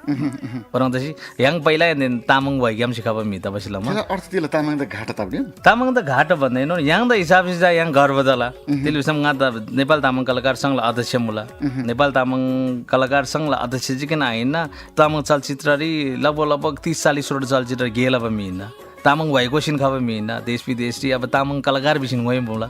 परन्तसी याङ पहिला तामाङ भइ गेम सिखाब मि त बसिलामा अर्थ तिला तामाङ त घाटा ताप्ने तामाङ त घाटा भन्दैन याङ त हिसाब से जा याङ घर बदला त्यसले बिसम गा त नेपाल तामाङ कलाकार संघला अध्यक्ष मुला नेपाल तामाङ कलाकार संघला अध्यक्ष चाहिँ किन हैन तामाङ चलचित्र रि लगभग 30-40 वटा चलचित्र गेला पनि हिन्न तामाङ भएको सिन खबर मिन देश विदेश अब तामाङ कलाकार बिसिन गए बोला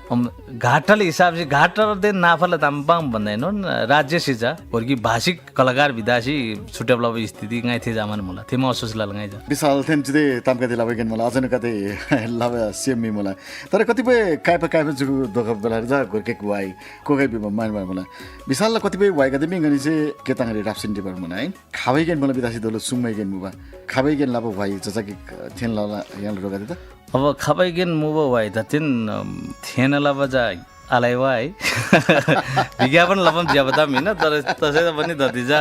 घाटले हिसाब से घाट दे नाफाला ताम्पाङ भन्दैन राज्य से जा कि भाषिक कलाकार विदासी छुटेबला स्थिति गाइ थे जामान मला थे महसुस ला गाइ जा विशाल थेन जुदे तामका दिला बगेन मला अजन कते लाव सेमी मला तर कतिपय कायप जुगु दोख बेला जा गोरके वाइ कोगै बिम मान मला विशाल कतिपय वाइ गते मिngनि से केताङरी राप्सिन दिबर मला है खाबै गेन मला विदासी दोलो सुमै गेन मुबा खाबै गेन लाब वाइ जजकी थेन ला यहाँ रोगा त अब खबै गेन मुबो वाइ त तिन थेन ला बजा आलाइवा है विज्ञापन लपम ज्यादा होइन तर त्यसै पनि दतिजा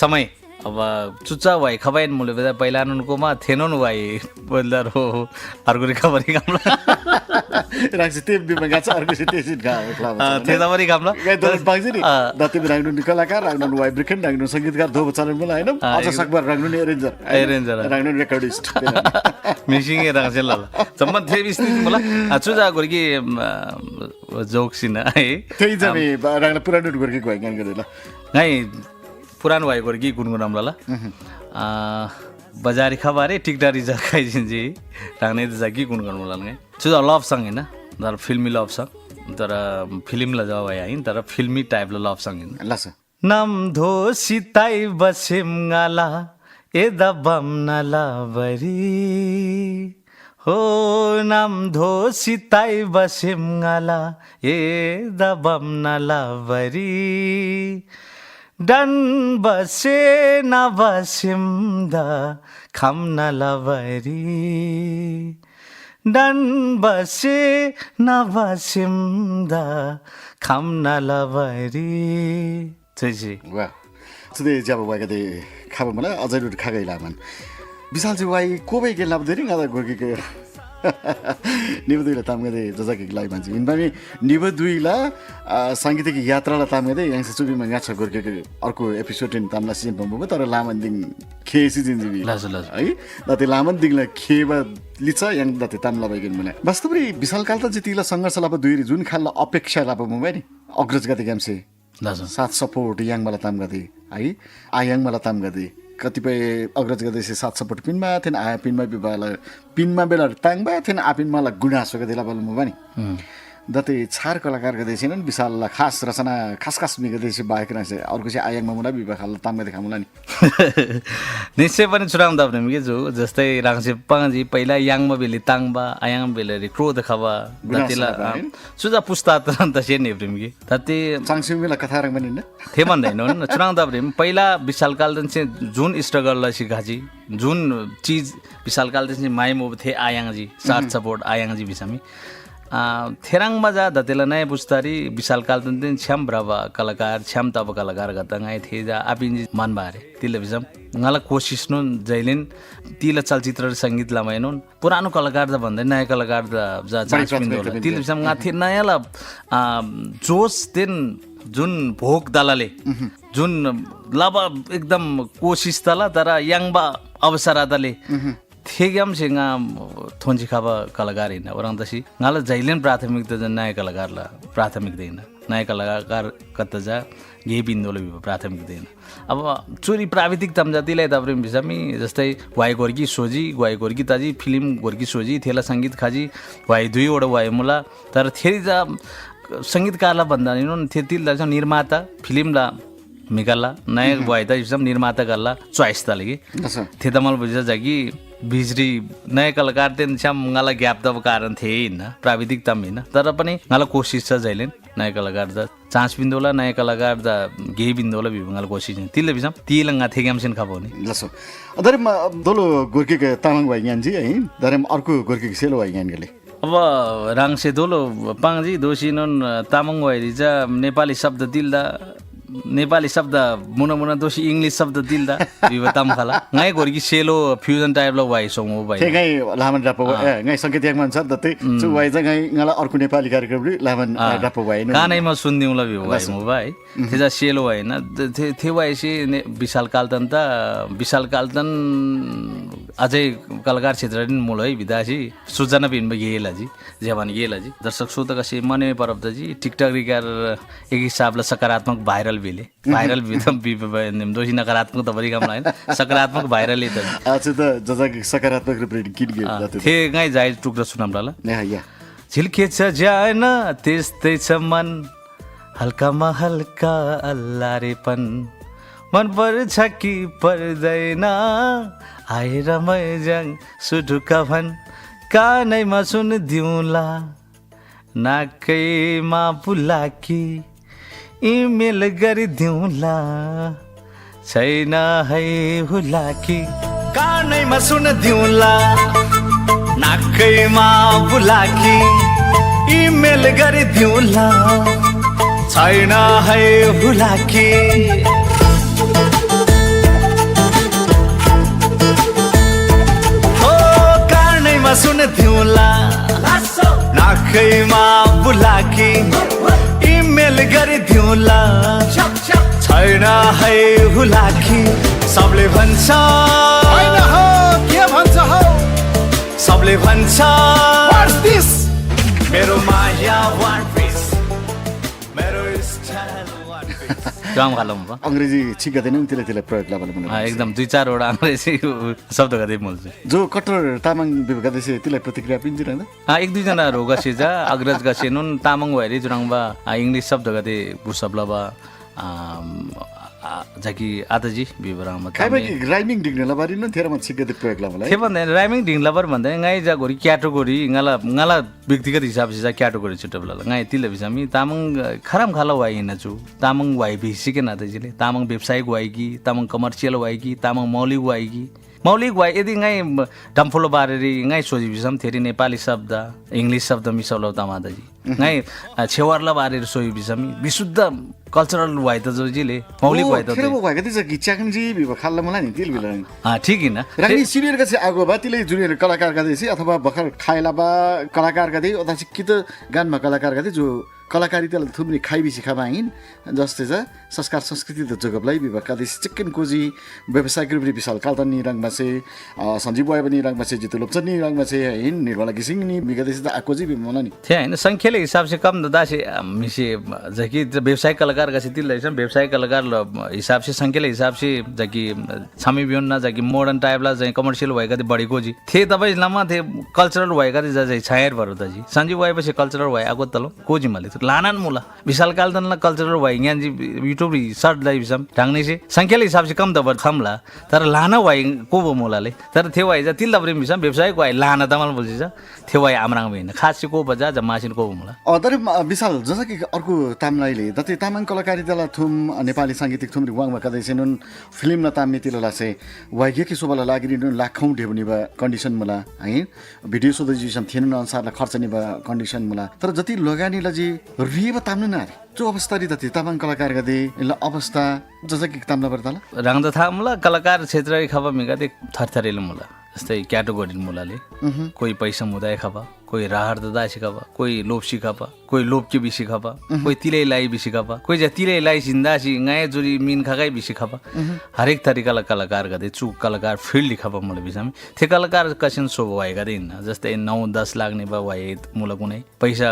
समय अब चुच्चा वाइ खबाइन मुले बेदा पहिला नुकोमा थेनोन वाइ बोलदार हो अर्को खबरी कामला राख्छ त्यो बिमा गाछ अर्को चाहिँ त्यसै गाउँला थेदा पनि कामला गाई दस बाग्छ नि दति राख्नु कलाकार राख्नु वाइ ब्रिकन राख्नु संगीतकार धोब चलन मलाई हैन अझ सकबार राख्नु नि एरेन्जर राख्नु रेकर्डिस्ट मिसिङ राख्छ ल सम्म थे स्थिति मलाई चुजा गोर्की जोक्सिन है त्यही जमे राख्न पुरानो गोर्की गइ गान गर्दै ल गाई पुरानो भएको कि गुनगुनामला बजारी खबारे टिकटारी जखाइ जिन्जी राख्ने त कि गुनगुनामला गाई चुजा लभ सङ हैन तर फिल्मी लभ सङ तर फिल्मला जब हैन तर फिल्मी टाइपले लभ सङ हैन ल स नम धो सिताई बसिम गाला ए दबम नला बरी हो नाम धो सिताई बसिम गाला ए दबम नला बरी डन बसे न बसिम द खम न लवरी डन बसे न बसिम द खम न लवरी चाहिँ वा सुदे जब वाइ गदे खाब मलाई अझै रुट खागै लामन विशाल चाहिँ वाइ कोबै के लाभ देरी गादा गोर्की के निबदुइला तामगदे जजाकी लाइ मान्छे इनबानी निबदुइला सांगीतिक यात्राला तामगदे यहाँसे चुबीमा गाछ गोर्के अर्को एपिसोड इन तामला सिजन बम्बु तर लामन्दिङ खे सिजन जिबी है दते लामन्दिङला खेबा लिचा yang दते तामला बाइगन मलाई वास्तवरी विशाल कालता जितिला संघर्ष लाप दुइरी जुन खालला अपेक्षा लाप मुमै नि अग्रज गते गेमसे साथ सपोर्ट yang मला तामगदे है आयाङ मला तामगदे कतिपय अग्रज गर्दैछ साथ सपोर्ट पिनमा थिएन आ पिनमा बिबाला पिनमा बेला ताङबा थिएन आ पिनमा गुनासो गर्दैला बल्नु पनि दते छार कलाकार गर्दैछ नि विशाल खास रचना खास मिगदैछ बाइक रहेछ अर्को चाहिँ आयाङमा मुला बिबा खाल ताङमा देखामुला नि निश्चय पनि चुराम दाब्ने के जो जस्तै राङसे पाङजी पहिला याङमा बेले ताङबा आयाङ बेले क्रोध खबा दतिला सुजा पुस्ता त से नेब्रिम के तते चाङसिमेला कथा रङ पनि न थे भन्दैन न चुराम दाब्रे पहिला विशाल कालदन से जुन स्ट्रगल ला सिखाजी जुन चीज विशाल कालदन से माइ मोब थे आयाङजी साथ सपोर्ट आयाङजी बिसामी थेराङ मजा दतेला नयाँ पुस्तारी विशाल कालतन दिन छ्याम ब्राबा कलाकार छ्याम तब कलाकार गता गाय थे जा आपिन्जी मन बारे तिले बिसम ngala कोशिश नु जैलिन तिला चलचित्र र संगीत लामाइनुन पुरानो कलाकार त भन्दै नयाँ कलाकार त जा चान्स पिन्दोला तिले बिसम गाथे नयाँ ला जोश दिन जुन भोक दलाले जुन लबा एकदम कोशिश तला तर याङबा अवसर आदले थेग्याम सिंगा थोन्ची खाबा कलाकार हैन orang तसी ngala जैलेन प्राथमिकता जन नयाँ कलाकारला प्राथमिकता हैन नयाँ कलाकार कता जा गे बिन्दोले प्राथमिकता हैन अब चोरी प्राविधिक तमजातिलाई तब्रे बिसामी जस्तै वाइ गोर्की सोजी वाइ गोर्की ताजी फिल्म गोर्की सोजी थेला संगीत खाजी वाइ दुई वडा वाइ मुला तर थेरी जा संगीतकारला भन्दा नि थेतिल दा निर्माता फिल्मला मिकाला नयाँ वाइ त बिसम निर्माता गर्ला चोइस त लगी थे तमल बुझा जागी बिजरी नयाँ कलाकार तेन छ्याम ngala ग्याप त कारण थिए हैन प्राविधिक तम हैन तर पनि ngala कोशिश छ जैलेन नयाँ कलाकार त चान्स बिन्दोला नयाँ कलाकार त गे बिन्दोला ngala कोशिश तिले बिसम तिलंगा थेग्याम सिन खाबो नि लसो अदरम दोलो गोर्की के तामाङ भाइ ज्ञानजी है दरम अर्को गोर्की के सेलो भाइ ज्ञान गले अब राङसे दोलो पाङजी दोसिनन तामाङ भाइ जा नेपाली शब्द दिल्दा नेपाली शब्द मुना मुना दोषी इंग्लिश शब्द दिल्दा विवतम खाला ngai गोर्की सेलो फ्युजन टाइप ल वाइ सोङ हो भाइ ngai लामन रापो ngai संगीत याङ मान्छ दते चु वाइ जा ngai ngala अर्को नेपाली कार्यक्रम लामन रापो वाइ न गानैमा सुन्दिउ ल वाइ मो भाइ थेजा सेलो हैन थे वाइ से विशाल कालतन त विशाल कालतन अझै कलाकार क्षेत्र दिन मोल है विदासी सूचना पिन गेला जी जवान गेला जी दर्शक श्रोता का से मने परब जी टिकटक रिकार एक हिसाबले सकारात्मक भाइरल भेले भाइरल निम दोषी नकारात्मक त बरी काम हैन सकारात्मक भाइरल त अच्छा त जजा सकारात्मक रिप्रेजेन्ट किन गे जाते थे गाई जाय टुक्रा सुनाम ल या झिल्के छ जान त्यस्तै छ मन हल्कामा हल्का अल्लारेपन मन पर्छ कि पर्दैन आएर मैजङ सुटुका भन कानैमा सुन दिउँला नाकैमा बुलाकी इमेल गरिदिउँला छैन है हुलाकी कानैमा सुन दिउँला नाकैमा बुलाकी इमेल गरिदिउँला छैन है हुलाकी हो कानैमा सुन्थ्यौला नाकैमा बुलाकी इमेल गरिदिउँला छैन है हुलाकी सबले भन्छ होइन हो के भन्छ हो सबले भन्छ मेरो माया वान पिस मेरो स्टाइल वान पिस काम खालौँ भयो अङ्ग्रेजी ठिक गर्दैन नि त्यसले प्रयोग लगाएर मलाई एकदम 2-4 अङ्ग्रेजी शब्द गर्दै बोल्छु जो कट्टर तामाङ विभागदेश त्यसलाई प्रतिक्रिया पनि दिइरहँदा 1-2 जना गसिजा अग्रज गसिनुन तामाङ भएर जुराङबा इंग्लिश शब्द गते बुसब्लबा जाकी आताजी विवरणमा खाइबाकी राइमिङ डिग्नेला बारी न थेरमा छिक गर्दै प्रयोग लगाउला के भन्दै राइमिङ ढिङ्लाबर भन्दै गाई जागोरी क्याटेगोरी ngala व्यक्तिगत हिसाब से जा क्याटेगोरी छुटबला गाई तिले बिसामी तामाङ खराम खाला वाइ हिँड्छु तामाङ वाइ बिसिके नातेजीले तामाङ व्यवसायिक वाइ कि तामाङ कमर्सियल वाइ कि तामाङ मौलिक वाइ कि मौलिक वाइ यदि गाई डम्फुलो बारेरी गाई सोझी बिसम थेरी नेपाली शब्द इंग्लिश शब्द मिसौलो तामादाजी गाई छेवारला बारेर सोही बिसमी विशुद्ध कल्चरल वाइ त जोजीले मौलिक वाइ त खेरबो भएको चाहिँ कि च्याकनजी बिब खाल्ला मलाई नि तिल बिल ठीक हैन रानी सिनियर का चाहिँ आगो बा तिले जुनियर कलाकार का चाहिँ अथवा भर्खर खाइला बा कलाकार का चाहिँ अथवा कि त गानमा कलाकार का चाहिँ जो कलाकारितालाई थुप्रै खाइबिसी खाबा हिन् जस्तै छ संस्कार संस्कृति त जगबलाई विभाग का देश चिकन कोजी व्यवसायिक रूपले विशाल काल्तन नि रंगमा से संजीव वाय पनि रंगमा से जितु लोप्चन नि रंगमा से हिन् निर्मला घिसिङ नि विगत त आकोजी बिमला नि थे हैन संख्याले हिसाब से कम दासे मिसे जकी व्यवसायिक कलाकार का से तिल रहेछ व्यवसायिक कलाकार हिसाब से संख्याले हिसाब से जकी छामी बियोन ना जकी मोडर्न टाइपला चाहिँ कमर्सियल भएका थे बढी कोजी थे तपाईँ लामा थे कल्चरल भएका थे चाहिँ छायर भरो त जी संजीव वाय पछि कल्चरल भए आको तलो कोजी मले लानान मुला विशाल काल्तनला कल्चरल भए यहाँ जी युट्युब सर्च लाई बिसम ढाङ्ने से संख्याले हिसाब से कम त खमला तर लाना वाइ को बो मुलाले तर थे वाइ जा तिल दब्रे बिसम व्यवसायिक वाइ लाना तमल बोल्छ थे वाइ आमराङ भइन खास से को बजा ज मासिन को मुला तर विशाल जस कि अर्को तामलाइले दते तामाङ कलाकारिताला थुम नेपाली सांगीतिक थुम रिवाङमा कदै सेनुन फिल्म न तामने तिलला से वाइगे के सोबला लागिरिनु लाखौं ढेबनी बा कन्डिसन मला है भिडियो सोदै जिसम थिएन अनुसार खर्च नि बा कन्डिसन मला तर जति लगानी लजी रिब ताम्नु न जो अवस्था रि दते तामाङ कलाकार गदे ल अवस्था जस कि तामला बर्ताला राङदा थामला कलाकार क्षेत्र खबा मिगा दे थरथरेले मुला जस्तै क्याटेगोरी मुलाले कोही पैसा मुदाय खबा कोही राहर ददा सिखाबा कोही लोभ सिखाबा कोही लोभ के बिसी खाबा कोही तिलै लाई बिसी खाबा कोही जा तिलै लाई जिन्दासी गाय जुरी मिन खागाई बिसी खाबा हरेक तरिकाला कलाकार गदे चुक कलाकार फिल्ड लिखाबा मुले बिसामी थे कलाकार कसिन सो वाइ गदे न जस्तै 9-10 लाख ने बा वाइ मुला कुनै पैसा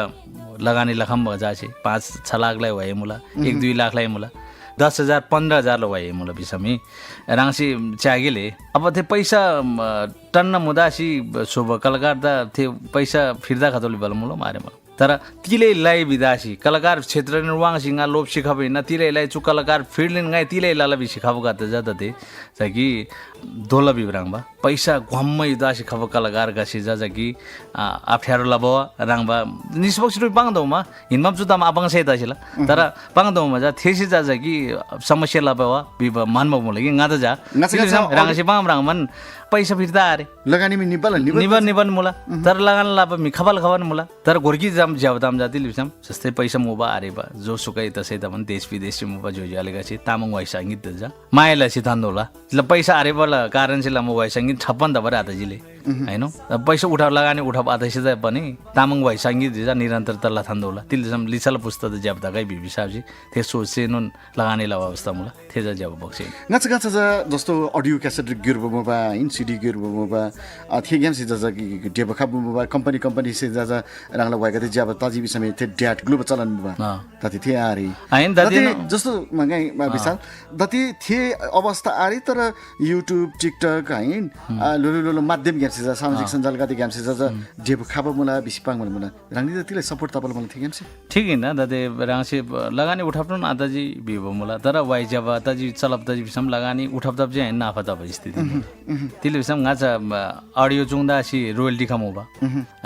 लगानी लखम बजासे 5-6 लाख लाई वाइ मुला 1-2 लाख लाई मुला 10,000 15,000 वाइ मुला बिसामी राङसी चागेले अब थे पैसा टन्न मुदासी शोभ कलाकार त थे पैसा फिर्दा खतोली बल मुलो मारे म तर तिलै लाई विदासी कलाकार क्षेत्र निर्वाङ सिंगा लोभ सिखाबे न तिलै लाई चु कलाकार फिर्लिन गाय तिलै लाला बि सिखाबो गते जते जकि दोला बिब्राङबा पैसा घम्मै उदासी खब कलाकार गसी जकि अप्ठ्यारो लबो राङबा निष्पक्ष रूप पाङदौमा हिन्मम जुतामा आपङ सही तसिला तर पाङदौमा जा थेसी जा जकि समस्या लबवा बिब मानम मुले कि गादा जा राङसी पाङ राङमन पैसा फिर्ता अरे लगानी में निबन मुला तर लगान लाभ मी खबल मुला तर गोर्की जाम ज्यावदाम जाति लिसम जस्तै पैसा मुबा अरे बा जो सुकै तसै त भन देश विदेशी मुबा जो जालेगा छि तामाङ वाइ संगीत जा मायला सितान्दोला ल पैसा अरे बला कारण से लम वाइ संगीत छप्पन दबर आताजीले हैन पैसा उठा लगानी उठा आतासी त पनि तामाङ वाइ संगीत जा निरन्तरता लथन्दोला तिलसम लिसल पुस्तक ज्यावदाकै बिबिसाबजी ते सोचे नुन लगानी ला अवस्था मुला थे जा ज्याव बक्से गछ जस्तो अडियो क्यासेट गिरबो मुबा इन सिडी गिरबो मुबा थे गेम से जा कि डेबो खाबु मुबा कंपनी से जा राङला वाइगा ज्याव ताजी बिसमे थे ड्याट ग्लोब चलन मुबा तति थे आरी हैन दति जस्तो मंगाई विशाल दति थे अवस्था आरी तर युट्युब टिकटक हैन लोलो माध्यम गेम से जा सामाजिक सञ्जाल गति गेम से जा डेबो खाबु मुला बिसिपाङ मुला राङली दतिले सपोर्ट tapal मलाई थे गेम से ठीक हैन दते राङसे लगानी उठाप्नु आताजी बिबो मुला तर वाइ ज्याव ताजी चलब ताजी बिसम लगानी उठाप्तब चाहिँ हैन आफत अब स्थिति तिले बिसम गाचा अडियो जुंदा सी रोयल्टी खमोबा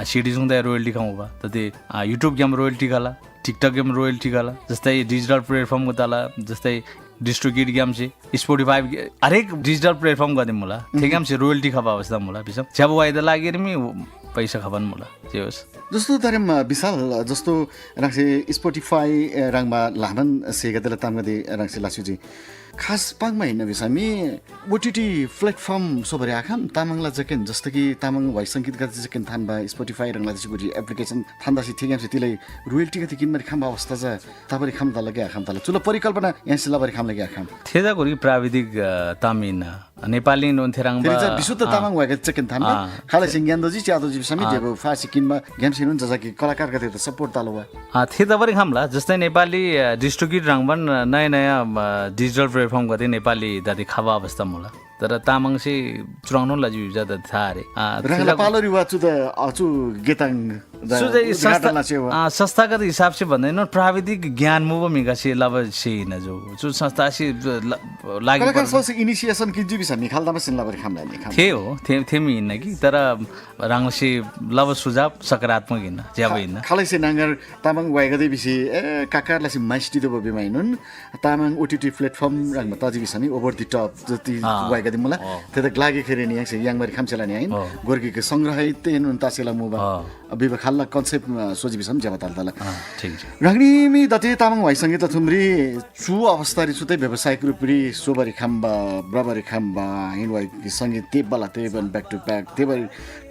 सीडी जुंदा रोयल्टी खमोबा तते युट्युब गेम रोयल्टी खाला टिकटक गेम रोयल्टी खाला जस्तै डिजिटल प्लेटफर्म गताला जस्तै डिस्ट्रिक्ट गेम से स्पोटिफाई हरेक डिजिटल प्लेटफर्म गदे मुला थे गेम से रोयल्टी खबा अवस्था मुला बिसम जब वाइदा लागेर मी पैसा खपन मुला जे होस् जस्तो तरम विशाल जस्तो रांसे स्पोटिफाई रांगमा लामन सेगदला तामगदे रांसे लासुजी खास पाङमा हिँड्न बिसामी ओटिटी प्लेटफर्म सोभरे आखाम तामाङला जकेन जस्तो कि तामाङ वाइ संगीत गति जकेन थानबा स्पोटिफाई रंगला जसुगुरी एप्लिकेसन थान्दासी ठिकैमसे तिलाई रोयल्टी गति किनमरि खाम अवस्था छ ताबरी खाम त लगे आखाम तल चुलो परिकल्पना यासे लबरी खाम लगे आखाम थेजा गुरी प्राविधिक तामिन नेपाली नोन थेराङबा तेजा विशुद्ध तामाङ वाइ गति जकेन थानबा खाला सिंग्यान दजी च्यादोजी बिसामी जेबो फासी किनमा गेमसिन हुन्छ जकि कलाकार गते त सपोर्ट तालवा थेजा बरी खामला जस्तै नेपाली डिस्ट्रिक्ट रंगबन नयाँ नयाँ डिजिटल प्लेटफर्म गते नेपाली दादी खावा अवस्था मुला तर तामाङ से चुराउनु लजु ज्यादा था रे रंगला पालोरी वा चु द अचु गेताङ संस्थागत हिसाब से भन्दैन प्राविधिक ज्ञान मुव मिगा से लव से न जो जो संस्था से लागि कलाकार सोस इनिशिएसन कि जिबि समी खालदामा सिन लबरी खाम लाने खाम थे हो थे मि न कि तर रंग से लव सुझाव सकारात्मक हिन ज्याब हिन खालै से नांगर तामाङ वाइगदे बिसी काकारला से माइस्टी दो बिमाइनुन तामाङ ओटीटी प्लेटफर्म रंगमा तजिबि समी ओभर द टप जति वाइगदे मुला तेत लागि खेरे नि यासे याङमरि खामसेला नि आइन गोर्कीको संग्रहै तेनुन तासेला मुबा बिबा खाल्ला कन्सेप्ट सोजिबि सम ज्याब ताल ठीक छ रंगनीमी दते तामाङ वाइ संगीत थुम्री चु अवस्थारी सुते व्यावसायिक रूपरी सोबरी खाम्बा ब्रबरी खाम्बा हिन वाइ संगीत तेबला तेबन बैक टु बैक तेबरी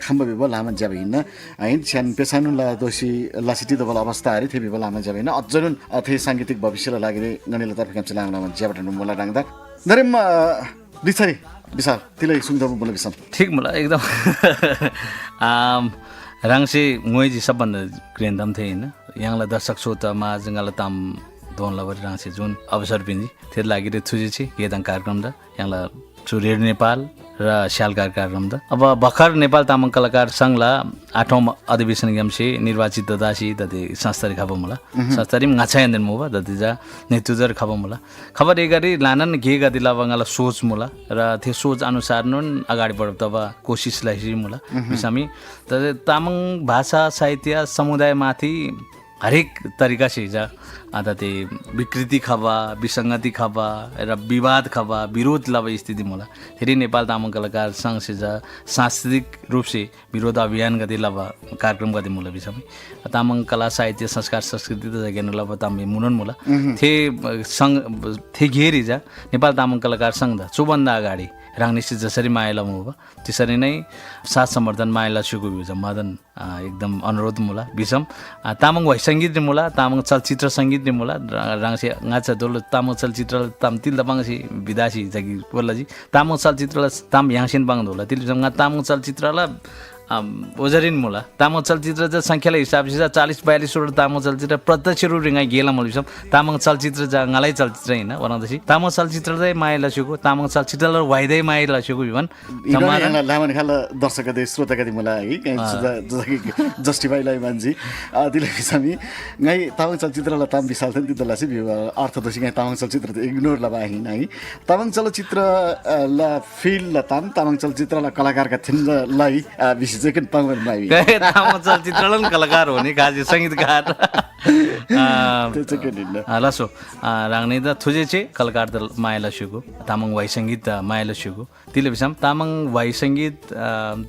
खाम्बा बिबा लामन ज्याब हिन हिन छ्यान पेसानु ला दोसी लासिटी दबल अवस्था हरि थे बिबा लामन ज्याब हिन अझनुन अथे सांगीतिक भविष्यला लागि गनेला तर्फ काम चलाङ लामन ज्याब टनु मोला रांगदा नरेम दिछरी विशाल तिलै सुन्दर बोले विशाल ठीक मला एकदम राङसे ngoi सबभन्दा ग्रेन्डम थिए हैन यहाँलाई दर्शक श्रोतामा जंगाला ताम दोन लवर राङसे जुन अवसर पिन्जी त्यही लागि रे थुजे छि गेदाङ कार्यक्रम द यहाँलाई चुरेर नेपाल र स्यालगार कार्यक्रम द अब भर्खर नेपाल तामाङ कलाकार संघला 8औं अधिवेशन गेमसे निर्वाचित ददासी दते संस्थारी खब मला संस्थारी ngachayan मुबा दते जा नेतृत्व खब मला खबर एगरी लानन गे गदिला बंगाला सोच मुला र त्यो सोच अनुसार नुन अगाडि बढ्ब तबा कोशिश लाई मुला बिसामी त तामाङ भाषा साहित्य समुदाय माथि हरेक तरिका से जा आधा ते विकृति खबा विसंगति खबा र विवाद खबा विरोध लव स्थिति मोला फेरि नेपाल तामाङ कलाकार संघ से जा सांस्कृतिक रूप से विरोध अभियान गति लव कार्यक्रम गति मोला बिसमी तामाङ कला साहित्य संस्कार संस्कृति त जगेन लव तामे मुनन मोला थे संघ थे घेरी जा नेपाल तामाङ कलाकार संघ द चोबन्दा अगाडि राङनिसी जसरी मायाला मुबा त्यसरी नै साथ समर्थन मायाला सुगु बिज मदन एकदम अनुरोध मुला बिसम तामाङ वाइ संगीत मुला तामाङ चलचित्र संगीत मुला राङसे ngacha दोल तामाङ चलचित्र ताम तिल दबाङसी विदासी जगी बोलजी तामाङ चलचित्र ताम याङसिन बाङ दोला तिल सँग तामाङ चलचित्रला ओजरिन मुला तामाङ चलचित्र ज संख्याले हिसाब से 40-42 वटा तामाङ चलचित्र प्रत्यक्ष रूप रिङा गेला मलिसम तामाङ चलचित्र ज ngलाई चलचित्र हैन वरन्दसी तामाङ चलचित्र दे माइला सुको तामाङ चलचित्र ल वाइदै माइला सुको बिवन समाज लामन खाला दर्शक दे श्रोता गति मला है जसकी जस्टिफाई लाई मान्छे दिले बिसामी ngै तामाङ चलचित्र ल ताम विशाल थन तिदला से अर्थ दोसी ngै तामाङ चलचित्र त इग्नोर ला बाहि नै तामाङ चलचित्र ल फिल ल तामाङ चलचित्र ल कलाकार का थिन लाई सेकेन्ड पाङमा माइ तामाङ चलचित्रलन कलाकार हो नि गाजी संगीतकार त्यो चाहिँ किन लसो राङने द थुजे छे कलाकार द मायला सुगु तामाङ वाइ संगीत मायला सुगु तिले बिसम तामाङ वाइ संगीत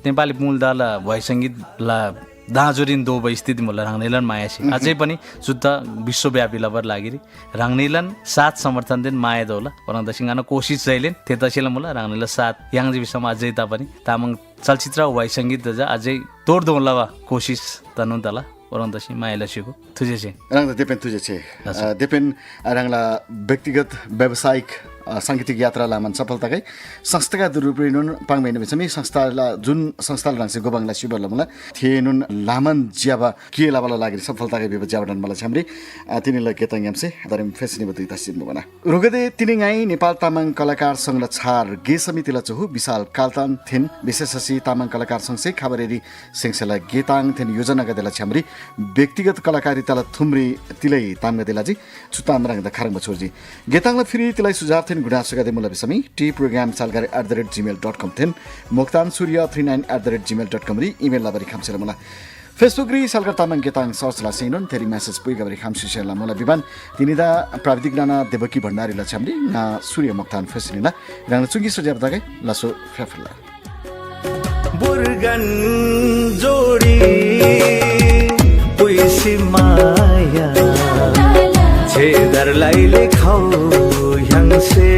नेपाली मूल दल वाइ संगीत ला दाजुरिन दो स्थिति मुला राङनेलन मायासी अझै पनि शुद्ध विश्वव्यापी लबर लागिरी राङनेलन साथ समर्थन दिन माया दोला परंदा सिंगाना कोशिश जैलेन तेतसिला मुला राङनेला साथ याङजी बिसम अझै ता पनि तामाङ चलचित्र वाइ संगीत ज अझै तोड दोला कोशिश तनु तला परंदा सि मायाला सिगु थुजे छे राङ देपेन थुजे छे देपेन राङला व्यक्तिगत व्यावसायिक सांगीतिक यात्रा लामन सफलताकै संस्थाका दुरुपयोग पाङमेन बिचमी संस्थाला जुन संस्थाले राङसे गोबाङला शिवला मला थिएनुन लामन ज्याबा के लाबला लागि सफलताकै बिब ज्याबडन मला छामरी तिनीलाई केतङ यामसे दरिम फेसनी बतै तसिन बना रुगदे तिनीङाई नेपाल तामाङ कलाकार संघला छार गे समितिला चहु विशाल काल्तान थिन विशेषसी तामाङ कलाकार संघसे खबरेरी सेंसला गेताङ थिन योजना गदेला छामरी व्यक्तिगत कलाकारिताला थुम्री तिलै ताम गदेला जी छुताम रङ द खरङ छोरजी गेताङला फेरि तिलै सुझाव गुनासो गर्दै मुला बिसमी टी प्रोग्राम SyalGar@gmail.com थिन मोक्तान सूर्य 39@gmail.com री इमेल लाबरी खामसेला मुला फेसबुक री SyalGar तामाङ गेताङ सर्च ला सिनोन तेरी मेसेज पुइ गबरी खामसेला मुला बिबान तिनीदा प्राविधिक नाना देवकी भण्डारी ला छामरी ना सूर्य मोक्तान फेसनिला राना चुंगी सजाब दागे लासो फेफला बुर्गन जोडी पुइसी माया छेदरलाई लेखाउ ह्याङ्से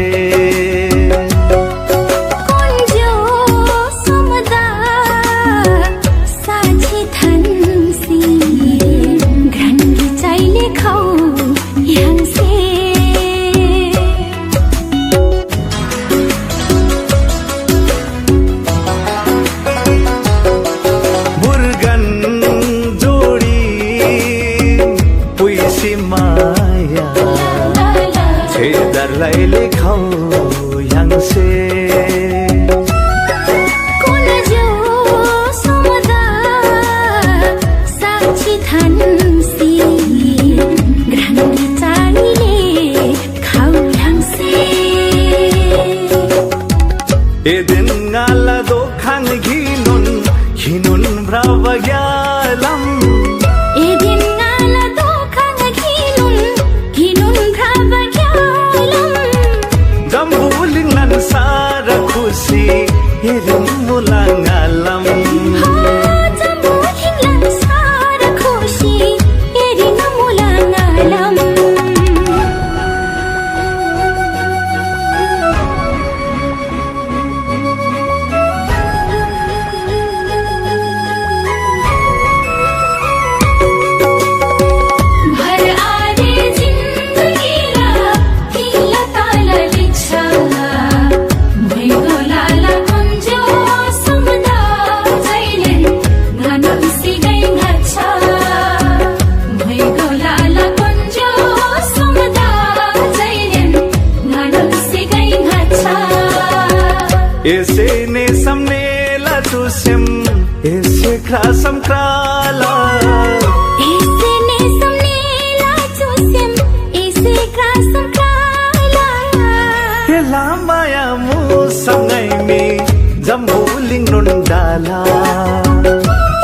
लैले खाऊ ह्याङ्से कुन जो समुदा साक्षी थान्सी घ्राङ्गी चाडीले खाऊ ह्याङ्से ए दिन गाला दोखान घिनुन घिनुन ब्रावग्यालम सारा खुसी हेरौँ मुलाङ्गालम जम्बुलिङलाङ सारा खुसी हेरिन मुलाङ्गालम भर आरे जिन्दगीला तिला ताल लिच्छा Ese ne samne la tu sim ese krasam krala Ese ne samne la tu sim ese krasam krala He lama ya mu sangai mi jambuling nun dala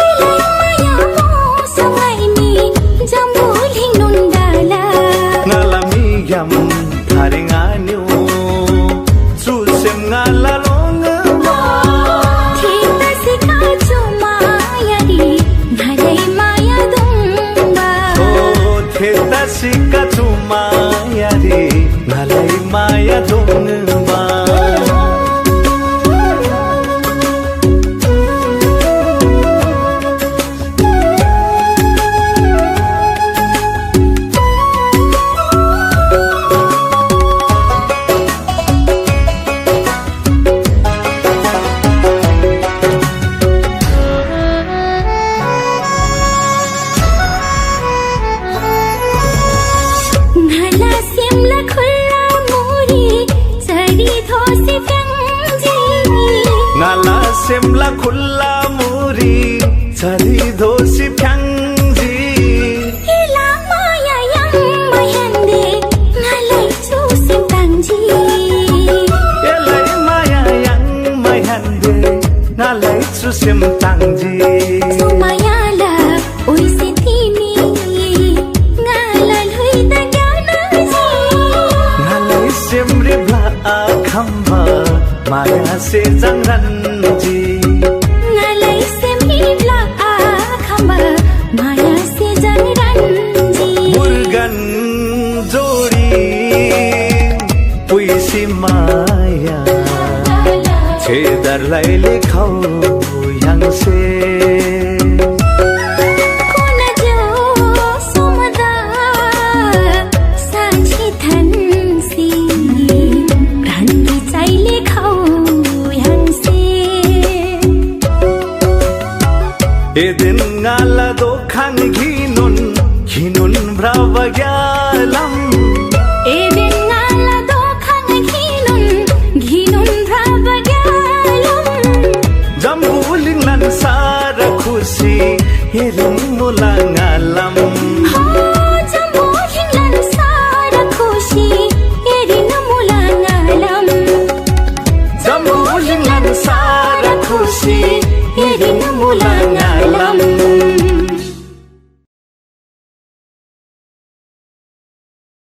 He lama ya mu sangai mi jambuling nun dala Ngalami yam tharing anyu tu sim ngalalo Sika tu maya re nalai maya dongba Nala semla khulla muri chari dosi phangji Ila maya yang mayande nalai chu sim tangji Elai maya yang mayande nalai chu sim tangji Sumaya la oi se timi ngala lui da gyanaji Nalai semri bla akhamba Maya se jangranji ngalai semri bla akhamba maya se jangranji Burgan jodi puisi maya chedar lekhau ह्याङ्से कुन जो समुदा साक्षी थान्सी घ्राङ्गी चाइले खाऊ ह्याङ्से ए दिन गाला दोखान घिनुन घिनुन ब्रावग्यालम ए दिन गाला दोखान घिनुन घिनुन ब्रावग्यालम जम्बुलिङलाङ सारा खुसी हेरौँ मुलाङ